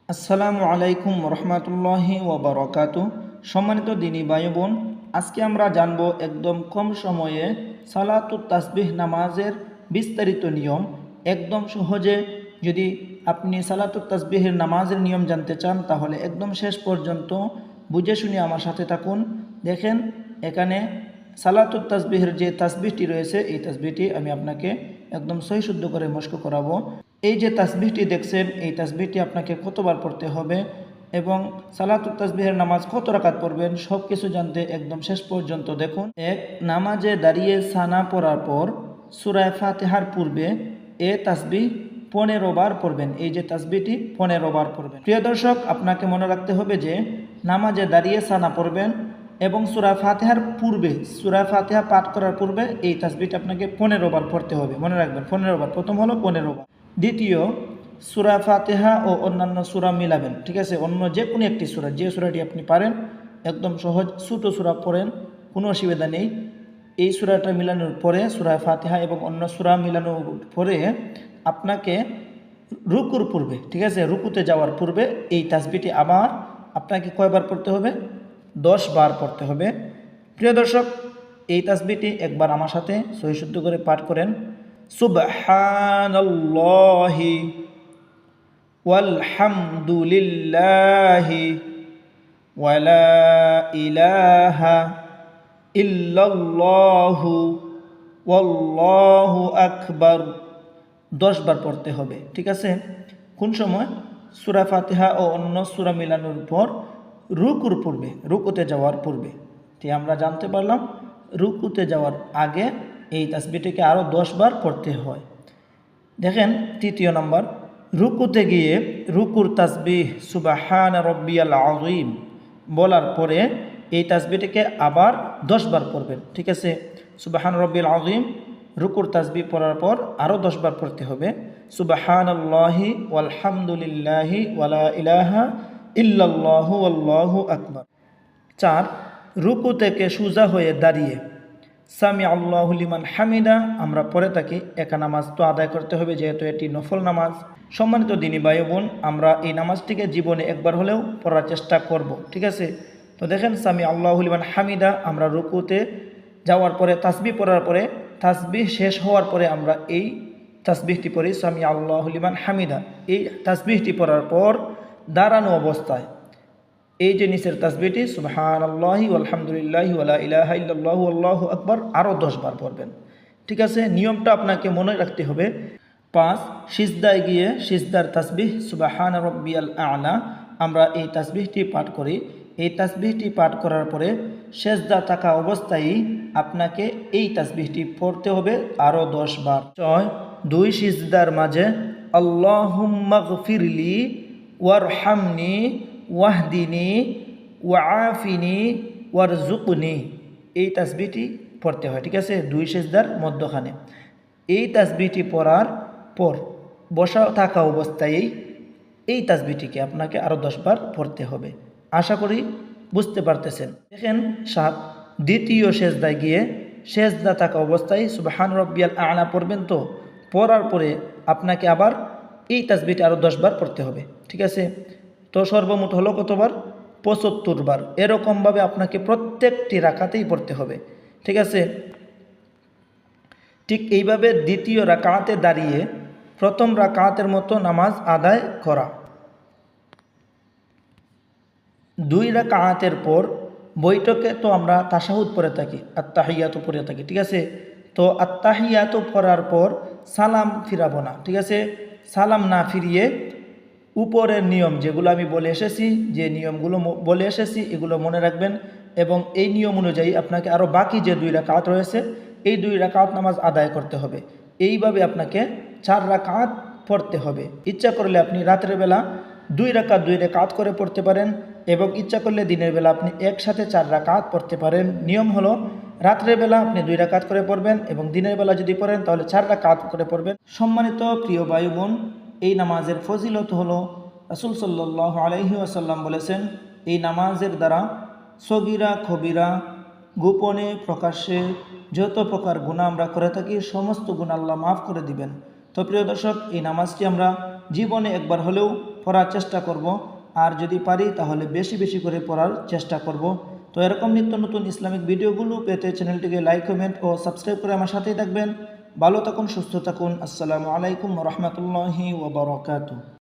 আসসালামু আলাইকুম রহমতুল্লাহি ওবরাকাতু। সম্মানিত দিনী ভাই বোন, আজকে আমরা জানব একদম কম সময়ে সালাতুত তাসবিহ নামাজের বিস্তারিত নিয়ম। একদম সহজে যদি আপনি সালাতুত তাসবিহের নামাজের নিয়ম জানতে চান তাহলে একদম শেষ পর্যন্ত বুঝে শুনে আমার সাথে থাকুন। দেখেন, এখানে সালাতুত তাসবিহের যে তাসবিহটি রয়েছে এই তাসবিহটি আমি আপনাকে একদম সহি শুদ্ধ করে মস্ক করাবো। এই যে তাসবিহটি দেখছেন এই তাসবিহটি আপনাকে কতবার পড়তে হবে এবং সালাতুত তাসবিহের নামাজ কত রাকাত পড়বেন সব কিছু জানতে একদম শেষ পর্যন্ত দেখুন। এক, নামাজে দাঁড়িয়ে সানা পড়ার পর সূরা ফাতিহার পূর্বে এ তাসবিহ 15 বার পড়বেন। এই যে তাসবিহটি 15 বার পড়বেন। প্রিয় দর্শক, আপনাকে মনে রাখতে হবে যে নামাজে দাঁড়িয়ে সানা পড়বেন এবং সূরা ফাতিহার পূর্বে, সূরা ফাতিহা পাঠ করার পূর্বে এই তাসবিহটি আপনাকে 15 বার পড়তে হবে। মনে রাখবেন 15 বার, প্রথম হলো 15 বার। দ্বিতীয়, সূরা ফাতিহা ও অন্যান্য সূরা মিলাবেন। ঠিক আছে, অন্য যে কোনো একটি সূরা, যে সূরাটি আপনি পারেন, একদম সহজ ছোট সূরা পড়েন, কোনো অসুবিধা নেই। এই সূরাটা মিলানোর পরে, সূরা ফাতিহা এবং অন্য সূরা মিলানোর পরে আপনাকে রুকুর পূর্বে, ঠিক আছে, রুকুতে যাওয়ার পূর্বে এই তাসবিহটি আবার আপনাকে কয়বার পড়তে হবে? 10 বার পড়তে হবে। প্রিয় দর্শক, এই তাসবিহটি একবার আমার সাথে সহি শুদ্ধ করে পাঠ করেন। সুবহানাল্লাহি ওয়ালহামদুলিল্লাহি ওয়ালা ইলাহা ইল্লাল্লাহু ওয়াল্লাহু আকবার 10 বার পড়তে হবে। ঠিক আছে, কোন সময়? সূরা ফাতিহা ও অন্য সূরা মিলানোর পর রুকুর পূর্বে, রুকুতে যাওয়ার পূর্বে। ঠিক আমরা জানতে পারলাম রুকুতে যাওয়ার আগে এই তাসবিহটিকে আরও 10 বার পড়তে হয়। দেখেন, তৃতীয় নম্বর, রুকুতে গিয়ে রুকুর তাসবিহ সুবহানা রব্বিয়াল আযীম বলার পরে এই তাসবিহটিকে আবার 10 বার পড়বেন। ঠিক আছে, সুবহান রব্বিয়াল আযীম রুকুর তাসবিহ পড়ার পর আরও 10 বার পড়তে হবে। সুবহানাল্লাহি ওয়ালহামদুলিল্লাহি ওয়ালা ইলাহা ইল্লাল্লাহু আল্লাহু আকবার। 4, রুকু থেকে সোজা হয়ে দাঁড়িয়ে সামি আল্লাহু লিমান হামিদা আমরা পড়ে থাকি। একা নামাজ তো আদায় করতে হবে যেহেতু এটি নফল নামাজ। সম্মানিত দিনী ভাই বোন, আমরা এই নামাজটিকে জীবনে একবার হলেও পড়ার চেষ্টা করব। ঠিক আছে, তো দেখেন, সামি আল্লাহু লিমান হামিদা আমরা রুকুতে যাওয়ার পরে তাসবিহ পড়ার পরে, তাসবিহ শেষ হওয়ার পরে আমরা এই তাসবিহটি পড়ি, সামি আল্লাহু লিমান হামিদা। এই তাসবিহটি পড়ার পর দাঁড়ানো অবস্থায় এই যে নিচের তাসবিহটি সুবহানাল্লাহি ওয়ালহামদুলিল্লাহি ওয়ালা ইলাহা ইল্লাল্লাহু আল্লাহু আকবার আরও 10 বার পড়বেন। ঠিক আছে, নিয়মটা আপনাকে মনে রাখতে হবে। 5, সিজদায় গিয়ে সিজদার তাসবিহ সুবহানা রব্বিয়াল আ'লা আমরা এই তাসবিহটি পাঠ করি। এই তাসবিহটি পাঠ করার পরে সেজদা থাকা অবস্থায় আপনাকে এই তাসবিহটি পড়তে হবে আরও 10 বার। 6, 2 সিজদার মাঝে আল্লাহুম্মা গফিরলি ওয়ারহামনি ওয়াহদিনী ওয়াআফিনী ওয়ারজুকনি এই তাসবিহটি পড়তে হয়। ঠিক আছে, 2 সিজদার মধ্যখানে এই তাসবিহটি পড়ার পর বসা থাকা অবস্থায় এই তাসবিহটিকে আপনাকে আরও 10 বার পড়তে হবে। আশা করি বুঝতে পারতেছেন। দেখেন, 7, দ্বিতীয় সেজদায় গিয়ে সেজদা থাকা অবস্থায় সুবহান রব্বিয়াল আ'লা পড়বেন। তো পড়ার পরে আপনাকে আবার এই তাসবিহটি আরও 10 বার পড়তে হবে। ঠিক আছে, তো সর্বমোট হলো কতবার? 75 বার। এরকমভাবে আপনাকে প্রত্যেকটি রাকাতেই পড়তে হবে। ঠিক আছে, ঠিক এইভাবে দ্বিতীয় রাকাতে দাঁড়িয়ে প্রথম রাকাতের মতো নামাজ আদায় করা। 2 রাকাতের পর বৈঠকে তো আমরা তাশাহুদ পড়ে থাকি, আত্তাহিয়াতু পড়ে থাকি। ঠিক আছে, তো আত্তাহিয়াতু পড়ার পর সালাম ফিরাবো না। ঠিক আছে, সালাম না ফিরিয়ে উপরের নিয়ম যেগুলো আমি বলে এসেছি, যে নিয়মগুলো বলে এসেছি এগুলো মনে রাখবেন এবং এই নিয়ম অনুযায়ী আপনাকে আরও বাকি যে 2 রাকাত রয়েছে এই 2 রাকাত নামাজ আদায় করতে হবে। এইভাবে আপনাকে 4 রাকাত পড়তে হবে। ইচ্ছা করলে আপনি রাতের বেলা 2 রাকাত করে পড়তে পারেন এবং ইচ্ছা করলে দিনের বেলা আপনি একসাথে 4 রাকাত পড়তে পারেন। নিয়ম হলো রাত্রের বেলা আপনি 2 রাকাত করে পড়বেন এবং দিনের বেলা যদি পড়েন তাহলে 4 রাকাত করে পড়বেন। সম্মানিত প্রিয় ভাই বোন, এই নামাজের ফজিলত হলো রাসূল সাল্লাল্লাহু আলাইহি ওয়াসাল্লাম বলেছেন, এই নামাজের দ্বারা সগীরা কবিরা গোপনে প্রকাশ্যে যত প্রকার গুনাহ আমরা করে থাকি সমস্ত গুনাহ আল্লাহ মাফ করে দিবেন। তো প্রিয় দর্শক, এই নামাজটি আমরা জীবনে একবার হলেও পড়ার চেষ্টা করব, আর যদি পারি তাহলে বেশি বেশি করে পড়ার চেষ্টা করব। তো এরকম নিত্য নতুন ইসলামিক ভিডিওগুলো পেতে চ্যানেলটিকে লাইক, কমেন্ট ও সাবস্ক্রাইব করে আমার সাথেই থাকবেন। ভালো থাকুন, সুস্থ থাকুন। আসসালামু আলাইকুম ওয়া রাহমাতুল্লাহি ওয়া বারাকাতুহু।